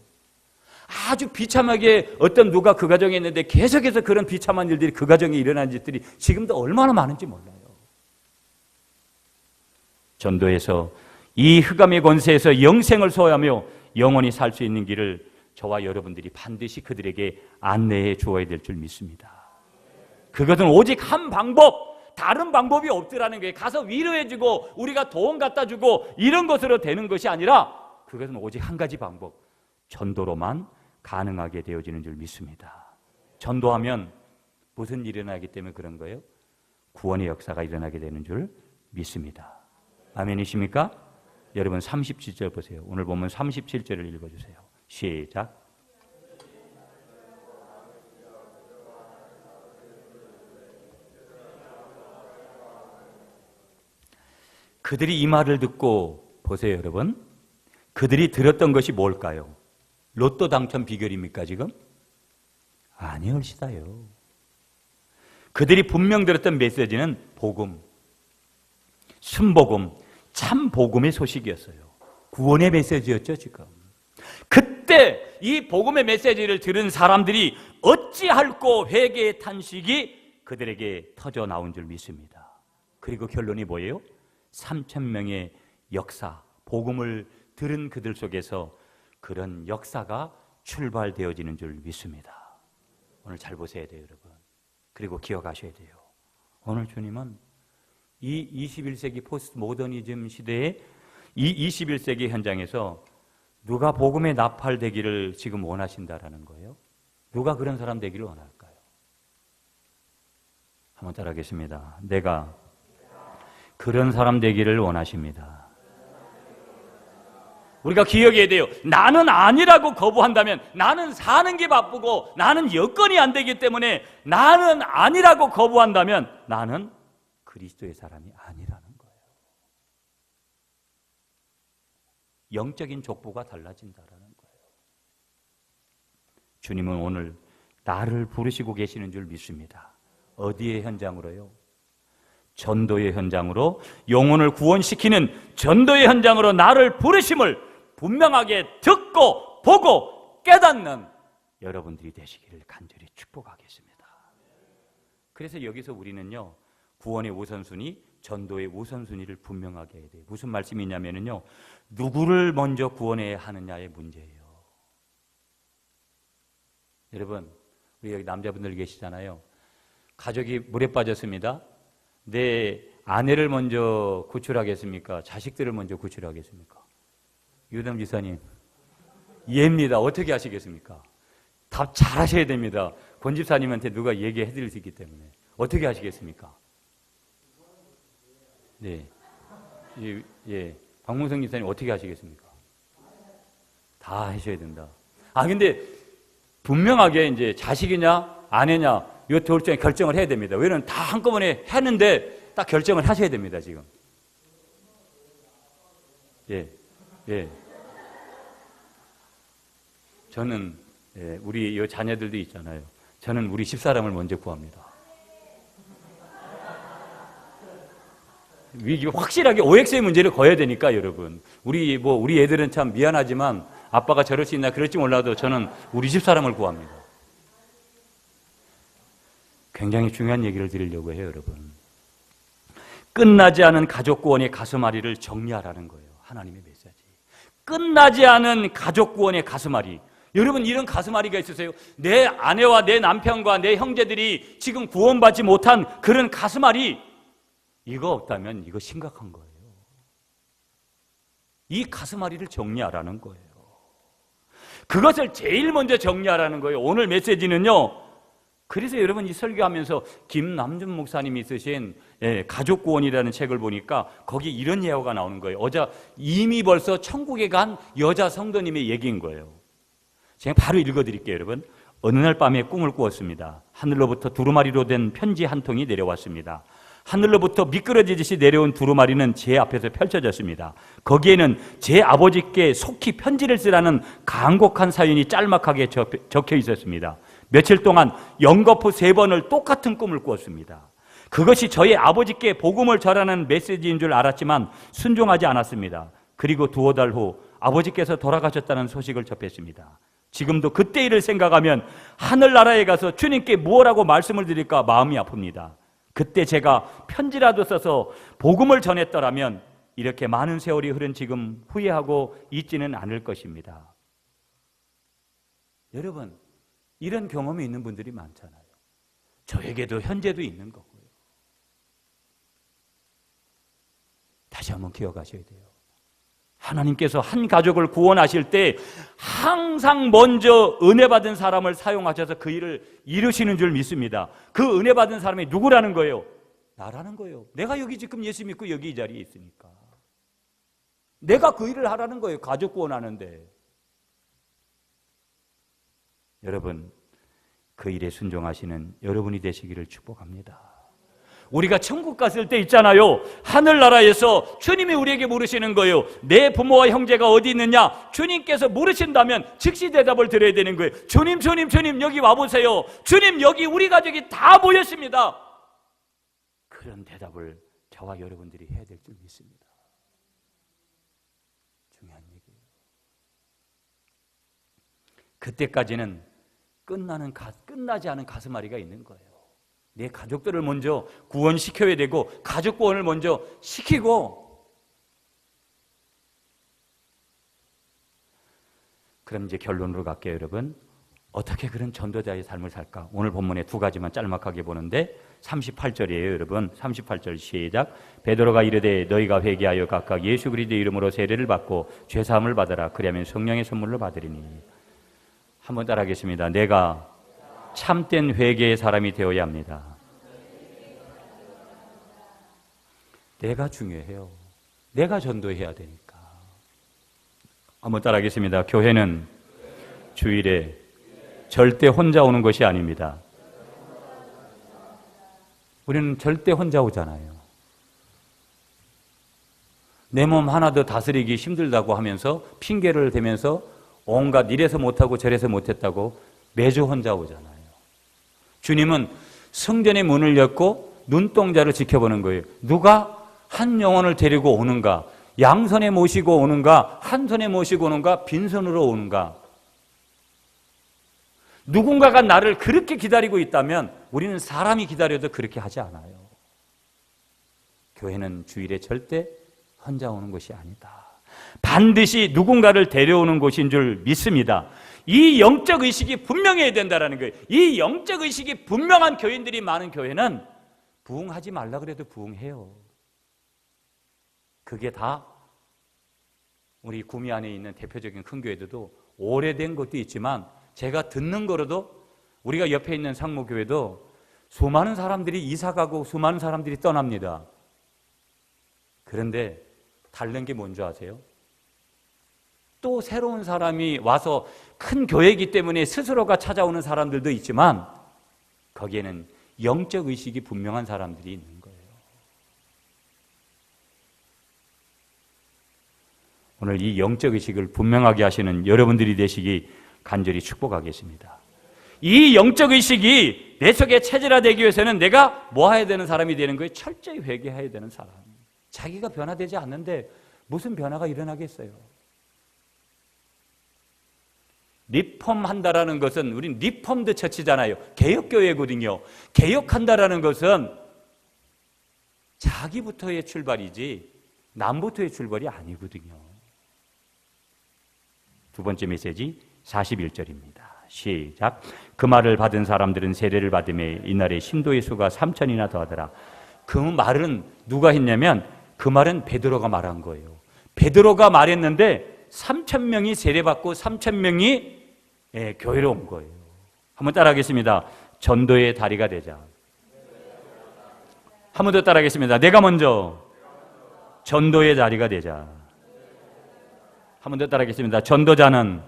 아주 비참하게 어떤 누가 그 가정에 있는데 계속해서 그런 비참한 일들이 그 가정에 일어나는 짓들이 지금도 얼마나 많은지 몰라요. 전도에서 이 흑암의 권세에서 영생을 소유하며 영원히 살 수 있는 길을 저와 여러분들이 반드시 그들에게 안내해 주어야 될 줄 믿습니다. 그것은 오직 한 방법, 다른 방법이 없더라는 거예요. 가서 위로해주고 우리가 돈 갖다 주고 이런 것으로 되는 것이 아니라 그것은 오직 한 가지 방법, 전도로만 가능하게 되어지는 줄 믿습니다. 전도하면 무슨 일이 일어나기 때문에 그런 거예요? 구원의 역사가 일어나게 되는 줄 믿습니다. 아멘이십니까? 여러분 37절 보세요. 오늘 보면 37절을 읽어주세요. 시작. 그들이 이 말을 듣고 보세요, 여러분. 그들이 들었던 것이 뭘까요? 로또 당첨 비결입니까, 지금? 아니올시다요. 그들이 분명 들었던 메시지는 복음, 순복음, 참 복음의 소식이었어요. 구원의 메시지였죠, 지금. 그때 이 복음의 메시지를 들은 사람들이 어찌할꼬 회개의 탄식이 그들에게 터져 나온 줄 믿습니다. 그리고 결론이 뭐예요? 3,000명의 역사, 복음을 들은 그들 속에서 그런 역사가 출발되어지는 줄 믿습니다. 오늘 잘 보셔야 돼요, 여러분. 그리고 기억하셔야 돼요. 오늘 주님은 이 21세기 포스트 모더니즘 시대의 이 21세기 현장에서 누가 복음에 나팔되기를 지금 원하신다라는 거예요? 누가 그런 사람 되기를 원할까요? 한번 따라하겠습니다. 내가 그런 사람 되기를 원하십니다. 우리가 기억해야 돼요. 나는 아니라고 거부한다면, 나는 사는 게 바쁘고 나는 여건이 안 되기 때문에 나는 아니라고 거부한다면 나는 그리스도의 사람이 아니라는 거예요. 영적인 족보가 달라진다라는 거예요. 주님은 오늘 나를 부르시고 계시는 줄 믿습니다. 어디의 현장으로요? 전도의 현장으로, 영혼을 구원시키는 전도의 현장으로 나를 부르심을 분명하게 듣고 보고 깨닫는 여러분들이 되시기를 간절히 축복하겠습니다. 그래서 여기서 우리는요, 구원의 우선순위 전도의 우선순위를 분명하게 해야 돼요. 무슨 말씀이냐면요, 누구를 먼저 구원해야 하느냐의 문제예요. 여러분, 우리 여기 남자분들 계시잖아요. 가족이 물에 빠졌습니다. 내 아내를 먼저 구출하겠습니까? 자식들을 먼저 구출하겠습니까? 유담 지사님, 이해입니다. 어떻게 하시겠습니까? 답 잘 하셔야 됩니다. 권 집사님한테 누가 얘기해 드릴 수 있기 때문에. 어떻게 하시겠습니까? 네. 예. 박문성 집사님 어떻게 하시겠습니까? 다 하셔야 된다. 근데 분명하게 이제 자식이냐, 아내냐, 이 둘 중에 결정을 해야 됩니다. 왜냐면 다 한꺼번에 했는데 딱 결정을 하셔야 됩니다, 지금. 예. 저는, 우리 이 자녀들도 있잖아요. 저는 우리 집사람을 먼저 구합니다. 이게 확실하게 OX의 문제를 거야 되니까, 여러분. 우리 애들은 참 미안하지만 아빠가 저럴 수 있나 그럴지 몰라도 저는 우리 집사람을 구합니다. 굉장히 중요한 얘기를 드리려고 해요, 여러분. 끝나지 않은 가족 구원의 가슴앓이를 정리하라는 거예요. 하나님의 메시지. 끝나지 않은 가족 구원의 가슴앓이. 여러분, 이런 가슴앓이가 있으세요? 내 아내와 내 남편과 내 형제들이 지금 구원받지 못한 그런 가슴앓이, 이거 없다면 이거 심각한 거예요. 이 가슴앓이를 정리하라는 거예요. 그것을 제일 먼저 정리하라는 거예요. 오늘 메시지는요, 그래서 여러분 이 설교하면서 김남준 목사님이 쓰신 가족 구원이라는 책을 보니까 거기 이런 예화가 나오는 거예요. 이미 벌써 천국에 간 여자 성도님의 얘기인 거예요. 제가 바로 읽어드릴게요, 여러분. 어느 날 밤에 꿈을 꾸었습니다. 하늘로부터 두루마리로 된 편지 한 통이 내려왔습니다. 하늘로부터 미끄러지듯이 내려온 두루마리는 제 앞에서 펼쳐졌습니다. 거기에는 제 아버지께 속히 편지를 쓰라는 간곡한 사연이 짤막하게 적혀 있었습니다. 며칠 동안 연거푸 3번을 똑같은 꿈을 꾸었습니다. 그것이 저희 아버지께 복음을 전하는 메시지인 줄 알았지만 순종하지 않았습니다. 그리고 2달 후 아버지께서 돌아가셨다는 소식을 접했습니다. 지금도 그때 일을 생각하면 하늘나라에 가서 주님께 무엇라고 말씀을 드릴까 마음이 아픕니다. 그때 제가 편지라도 써서 복음을 전했더라면 이렇게 많은 세월이 흐른 지금 후회하고 있지는 않을 것입니다. 여러분, 이런 경험이 있는 분들이 많잖아요. 저에게도 현재도 있는 거고요. 다시 한번 기억하셔야 돼요. 하나님께서 한 가족을 구원하실 때 항상 먼저 은혜 받은 사람을 사용하셔서 그 일을 이루시는 줄 믿습니다. 그 은혜 받은 사람이 누구라는 거예요? 나라는 거예요. 내가 여기 지금 예수 믿고 여기 이 자리에 있으니까. 내가 그 일을 하라는 거예요. 가족 구원하는데. 여러분, 그 일에 순종하시는 여러분이 되시기를 축복합니다. 우리가 천국 갔을 때 있잖아요. 하늘나라에서 주님이 우리에게 물으시는 거예요. 내 부모와 형제가 어디 있느냐? 주님께서 물으신다면 즉시 대답을 드려야 되는 거예요. 주님 여기 와보세요. 주님 여기 우리 가족이 다 모였습니다. 그런 대답을 저와 여러분들이 해야 될 줄 믿습니다. 중요한 얘기예요. 그때까지는 끝나지 않은 가슴앓이가 있는 거예요. 내 가족들을 먼저 구원시켜야 되고 가족 구원을 먼저 시키고, 그럼 이제 결론으로 갈게요, 여러분. 어떻게 그런 전도자의 삶을 살까? 오늘 본문에 2가지만 짤막하게 보는데 38절이에요, 여러분. 38절 시작. 베드로가 이르되 너희가 회개하여 각각 예수 그리스도의 이름으로 세례를 받고 죄사함을 받으라. 그리하면 성령의 선물을 받으리니. 한번 따라하겠습니다. 내가 참된 회개의 사람이 되어야 합니다. 내가 중요해요. 내가 전도해야 되니까. 한번 따라하겠습니다. 교회는 주일에 절대 혼자 오는 것이 아닙니다. 우리는 절대 혼자 오잖아요. 내 몸 하나 더 다스리기 힘들다고 하면서 핑계를 대면서 온갖 이래서 못하고 저래서 못했다고 매주 혼자 오잖아요. 주님은 성전의 문을 였고 눈동자를 지켜보는 거예요. 누가 한 영혼을 데리고 오는가? 양손에 모시고 오는가? 한 손에 모시고 오는가? 빈손으로 오는가? 누군가가 나를 그렇게 기다리고 있다면 우리는 사람이 기다려도 그렇게 하지 않아요. 교회는 주일에 절대 혼자 오는 곳이 아니다. 반드시 누군가를 데려오는 곳인 줄 믿습니다. 이 영적 의식이 분명해야 된다는 거예요. 이 영적 의식이 분명한 교인들이 많은 교회는 부흥하지 말라 그래도 부흥해요. 그게 다 우리 구미 안에 있는 대표적인 큰 교회들도 오래된 것도 있지만 제가 듣는 거로도 우리가 옆에 있는 상무교회도 수많은 사람들이 이사가고 수많은 사람들이 떠납니다. 그런데 다른 게 뭔지 아세요? 또 새로운 사람이 와서 큰 교회이기 때문에 스스로가 찾아오는 사람들도 있지만 거기에는 영적 의식이 분명한 사람들이 있는 거예요. 오늘 이 영적 의식을 분명하게 하시는 여러분들이 되시기 간절히 축복하겠습니다. 이 영적 의식이 내 속에 체질화되기 위해서는 내가 뭐 해야 되는 사람이 되는 거예요? 철저히 회개해야 되는 사람. 자기가 변화되지 않는데 무슨 변화가 일어나겠어요? 리폼한다라는 것은 우린 리폼드 처치잖아요. 개혁교회거든요. 개혁한다라는 것은 자기부터의 출발이지 남부터의 출발이 아니거든요. 두 번째 메시지 41절입니다. 시작. 그 말을 받은 사람들은 세례를 받음에 이날에 신도의 수가 3,000이나 더하더라. 그 말은 누가 했냐면 그 말은 베드로가 말한 거예요. 베드로가 말했는데 3,000명이 세례받고 3,000명이 교회로 온 거예요. 한번 따라하겠습니다. 전도의 다리가 되자. 한 번 더 따라하겠습니다. 내가 먼저 전도의 다리가 되자. 한 번 더 따라하겠습니다. 전도자는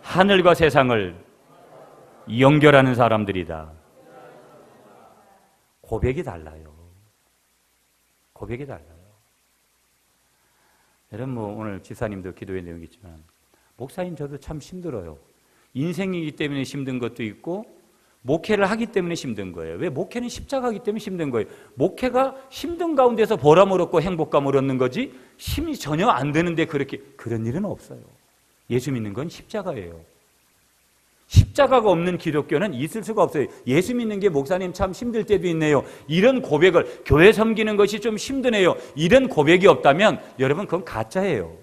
하늘과 세상을 연결하는 사람들이다. 고백이 달라요. 고백이 달라요. 여러분 오늘 집사님도 기도의 내용이 있지만 목사님 저도 참 힘들어요. 인생이기 때문에 힘든 것도 있고 목회를 하기 때문에 힘든 거예요. 왜? 목회는 십자가이기 때문에 힘든 거예요. 목회가 힘든 가운데서 보람을 얻고 행복감을 얻는 거지 힘이 전혀 안 되는데 그런 일은 없어요. 예수 믿는 건 십자가예요. 십자가가 없는 기독교는 있을 수가 없어요. 예수 믿는 게 목사님 참 힘들 때도 있네요. 이런 고백을 교회 섬기는 것이 좀 힘드네요. 이런 고백이 없다면 여러분 그건 가짜예요.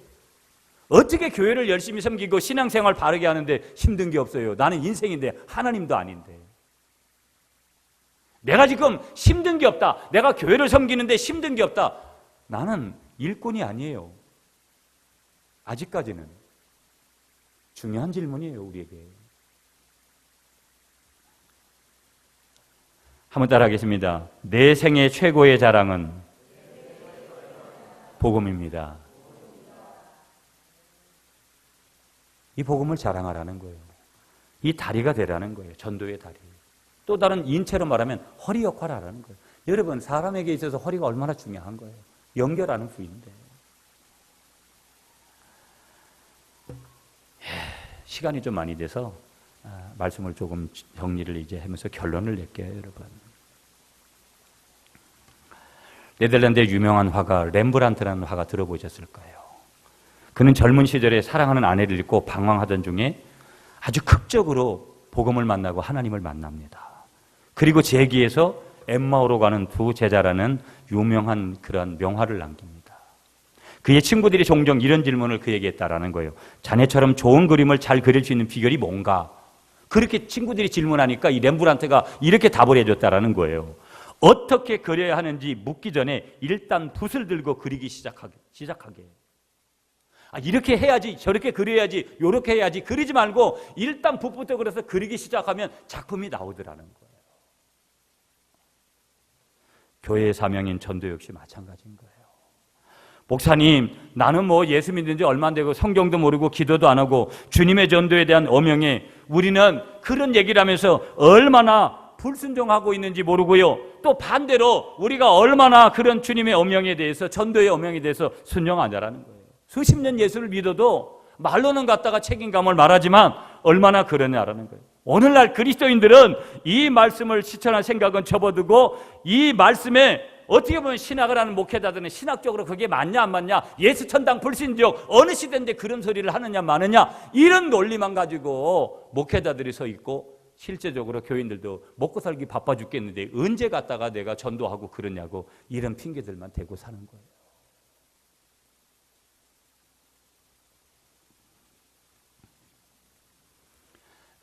어떻게 교회를 열심히 섬기고 신앙생활 바르게 하는데 힘든 게 없어요. 나는 인생인데 하나님도 아닌데. 내가 지금 힘든 게 없다. 내가 교회를 섬기는데 힘든 게 없다. 나는 일꾼이 아니에요. 아직까지는. 중요한 질문이에요, 우리에게. 한번 따라하겠습니다. 내 생애 최고의 자랑은 복음입니다. 이 복음을 자랑하라는 거예요. 이 다리가 되라는 거예요. 전도의 다리. 또 다른 인체로 말하면 허리 역할을 하라는 거예요. 여러분 사람에게 있어서 허리가 얼마나 중요한 거예요. 연결하는 부위인데. 시간이 좀 많이 돼서 말씀을 조금 정리를 이제 하면서 결론을 낼게요, 여러분. 네덜란드의 유명한 화가 렘브란트라는 화가 들어보셨을 거예요. 그는 젊은 시절에 사랑하는 아내를 잃고 방황하던 중에 아주 극적으로 복음을 만나고 하나님을 만납니다. 그리고 제기에서 엠마오로 가는 두 제자라는 유명한 그런 명화를 남깁니다. 그의 친구들이 종종 이런 질문을 그에게 했다라는 거예요. 자네처럼 좋은 그림을 잘 그릴 수 있는 비결이 뭔가? 그렇게 친구들이 질문하니까 이 렘브란트가 이렇게 답을 해줬다라는 거예요. 어떻게 그려야 하는지 묻기 전에 일단 붓을 들고 그리기 시작하게. 이렇게 해야지, 저렇게 그려야지, 이렇게 해야지 그리지 말고 일단 붓부터 그려서 그리기 시작하면 작품이 나오더라는 거예요. 교회의 사명인 전도 역시 마찬가지인 거예요. 목사님, 나는 뭐 예수 믿은 지 얼마 안 되고 성경도 모르고 기도도 안 하고 주님의 전도에 대한 어명에 우리는 그런 얘기를 하면서 얼마나 불순종하고 있는지 모르고요. 또 반대로 우리가 얼마나 그런 주님의 어명에 대해서 전도의 어명에 대해서 순종하냐라는 거예요. 수십 년 예수를 믿어도 말로는 갖다가 책임감을 말하지만 얼마나 그러냐라는 거예요. 오늘날 그리스도인들은 이 말씀을 실천할 생각은 접어두고 이 말씀에 어떻게 보면 신학을 하는 목회자들은 신학적으로 그게 맞냐 안 맞냐, 예수 천당 불신족 어느 시대인데 그런 소리를 하느냐 마느냐 이런 논리만 가지고 목회자들이 서 있고 실제적으로 교인들도 먹고 살기 바빠 죽겠는데 언제 갔다가 내가 전도하고 그러냐고 이런 핑계들만 대고 사는 거예요.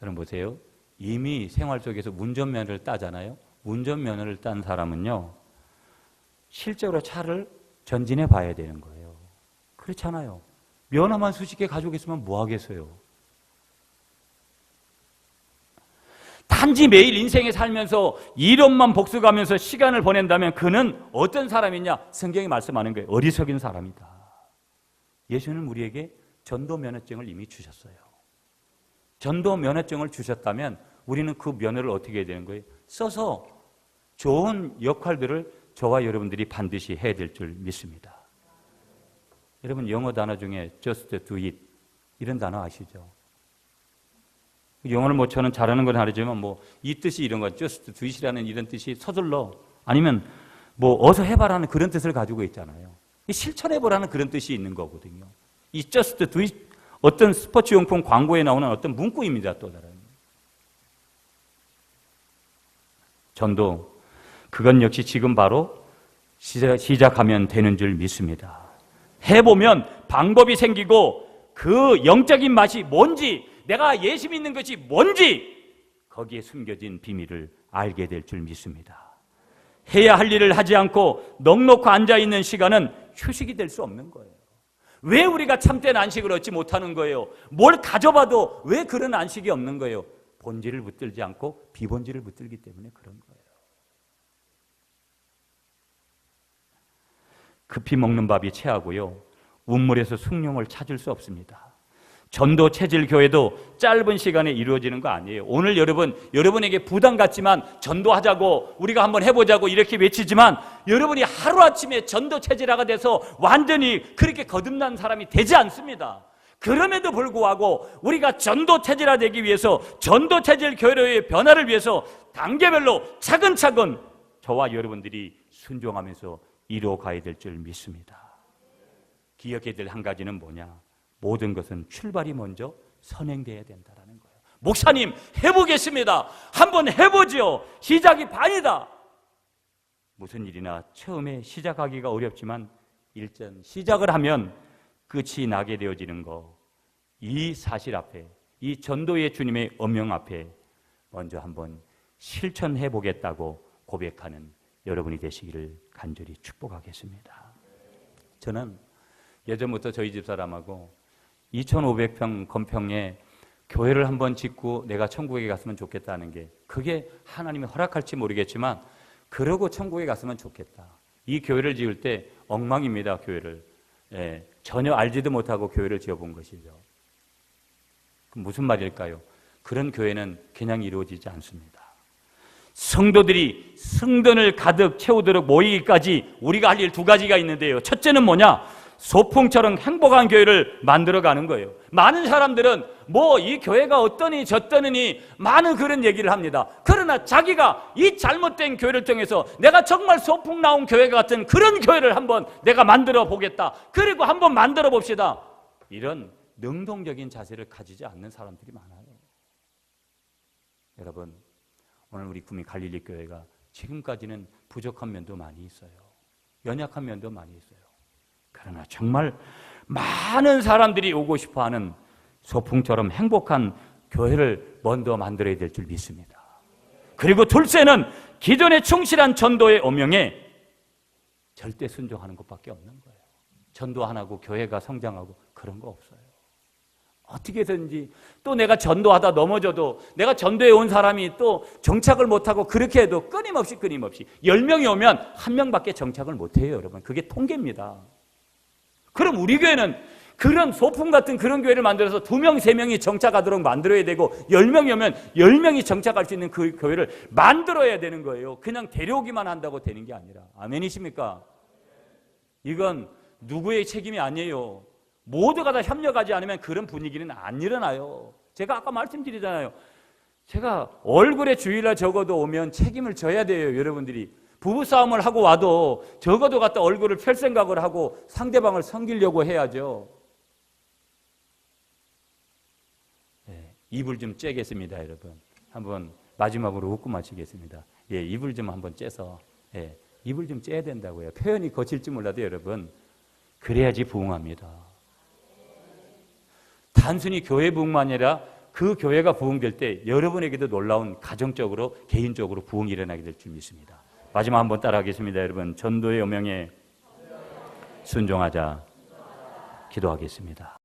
여러분 보세요. 이미 생활 속에서 운전면허를 따잖아요. 운전면허를 딴 사람은요, 실제로 차를 전진해 봐야 되는 거예요. 그렇잖아요. 면허만 수십 개 가지고 있으면 뭐 하겠어요? 단지 매일 인생에 살면서 이론만 복습하면서 시간을 보낸다면 그는 어떤 사람이냐? 성경이 말씀하는 거예요. 어리석은 사람이다. 예수는 우리에게 전도 면허증을 이미 주셨어요. 전도 면허증을 주셨다면 우리는 그 면허를 어떻게 해야 되는 거예요? 써서 좋은 역할들을 저와 여러분들이 반드시 해야 될 줄 믿습니다. 여러분 영어 단어 중에 just do it 이런 단어 아시죠? 영어를 저는 잘하는 건 아니지만 이 뜻이 이런 거 just do it이라는 이런 뜻이 서둘러 아니면 어서 해봐라는 그런 뜻을 가지고 있잖아요. 실천해보라는 그런 뜻이 있는 거거든요. 이 just do it 어떤 스포츠 용품 광고에 나오는 어떤 문구입니다. 또 다른 전도 그건 역시 지금 바로 시작하면 되는 줄 믿습니다. 해보면 방법이 생기고 그 영적인 맛이 뭔지 내가 예수 믿는 것이 뭔지 거기에 숨겨진 비밀을 알게 될 줄 믿습니다. 해야 할 일을 하지 않고 넋놓고 앉아있는 시간은 휴식이 될 수 없는 거예요. 왜 우리가 참된 안식을 얻지 못하는 거예요? 뭘 가져봐도 왜 그런 안식이 없는 거예요? 본질을 붙들지 않고 비본질을 붙들기 때문에 그런 거예요. 급히 먹는 밥이 체하고요. 운물에서 숭늉을 찾을 수 없습니다. 전도 체질 교회도 짧은 시간에 이루어지는 거 아니에요. 오늘 여러분에게 부담 같지만 전도하자고 우리가 한번 해보자고 이렇게 외치지만 여러분이 하루아침에 전도 체질화가 돼서 완전히 그렇게 거듭난 사람이 되지 않습니다. 그럼에도 불구하고 우리가 전도 체질화되기 위해서 전도 체질 교회의 변화를 위해서 단계별로 차근차근 저와 여러분들이 순종하면서 이루어가야 될 줄 믿습니다. 기억해야 될 한 가지는 뭐냐? 모든 것은 출발이 먼저 선행돼야 된다는 거예요. 목사님 해보겠습니다. 한번 해보죠. 시작이 반이다. 무슨 일이나 처음에 시작하기가 어렵지만 일전 시작을 하면 끝이 나게 되어지는 거. 이 사실 앞에 이 전도의 주님의 엄명 앞에 먼저 한번 실천해 보겠다고 고백하는 여러분이 되시기를 간절히 축복하겠습니다. 저는 예전부터 저희 집사람하고 2500평 건평에 교회를 한번 짓고 내가 천국에 갔으면 좋겠다는 게 그게 하나님이 허락할지 모르겠지만 그러고 천국에 갔으면 좋겠다. 이 교회를 지을 때 엉망입니다. 교회를. 전혀 알지도 못하고 교회를 지어본 것이죠. 그럼 무슨 말일까요? 그런 교회는 그냥 이루어지지 않습니다. 성도들이 성전을 가득 채우도록 모이기까지 우리가 할 일 두 가지가 있는데요. 첫째는 뭐냐? 소풍처럼 행복한 교회를 만들어가는 거예요. 많은 사람들은 이 교회가 어떠니 저떠니 많은 그런 얘기를 합니다. 그러나 자기가 이 잘못된 교회를 통해서 내가 정말 소풍 나온 교회 같은 그런 교회를 한번 내가 만들어 보겠다. 그리고 한번 만들어 봅시다. 이런 능동적인 자세를 가지지 않는 사람들이 많아요. 여러분, 오늘 우리 구미 갈릴리 교회가 지금까지는 부족한 면도 많이 있어요. 연약한 면도 많이 있어요. 그러나 정말 많은 사람들이 오고 싶어하는 소풍처럼 행복한 교회를 먼저 만들어야 될 줄 믿습니다. 그리고 둘째는 기존의 충실한 전도의 엄명에 절대 순종하는 것밖에 없는 거예요. 전도 안 하고 교회가 성장하고 그런 거 없어요. 어떻게든지 또 내가 전도하다 넘어져도 내가 전도해 온 사람이 또 정착을 못하고 그렇게 해도 끊임없이 10명이 오면 1명밖에 정착을 못해요. 여러분, 그게 통계입니다. 그럼 우리 교회는 그런 소풍 같은 그런 교회를 만들어서 2명, 3명이 정착하도록 만들어야 되고 10명이 오면 10명이 정착할 수 있는 그 교회를 만들어야 되는 거예요. 그냥 데려오기만 한다고 되는 게 아니라. 아멘이십니까? 이건 누구의 책임이 아니에요. 모두가 다 협력하지 않으면 그런 분위기는 안 일어나요. 제가 아까 말씀드리잖아요. 제가 얼굴에 주일날 적어도 오면 책임을 져야 돼요. 여러분들이 부부싸움을 하고 와도 적어도 갖다 얼굴을 펼 생각을 하고 상대방을 섬기려고 해야죠. 입을 좀 째겠습니다. 여러분, 한번 마지막으로 웃고 마치겠습니다. 예, 입을 좀 한번 째서, 예, 입을 좀 째야 된다고요. 표현이 거칠지 몰라도 여러분, 그래야지 부흥합니다. 단순히 교회 부흥만 아니라 그 교회가 부흥될 때 여러분에게도 놀라운 가정적으로, 개인적으로 부흥이 일어나게 될 줄 믿습니다. 마지막 한번 따라하겠습니다. 여러분, 전도의 여명에 순종하자. 기도하겠습니다.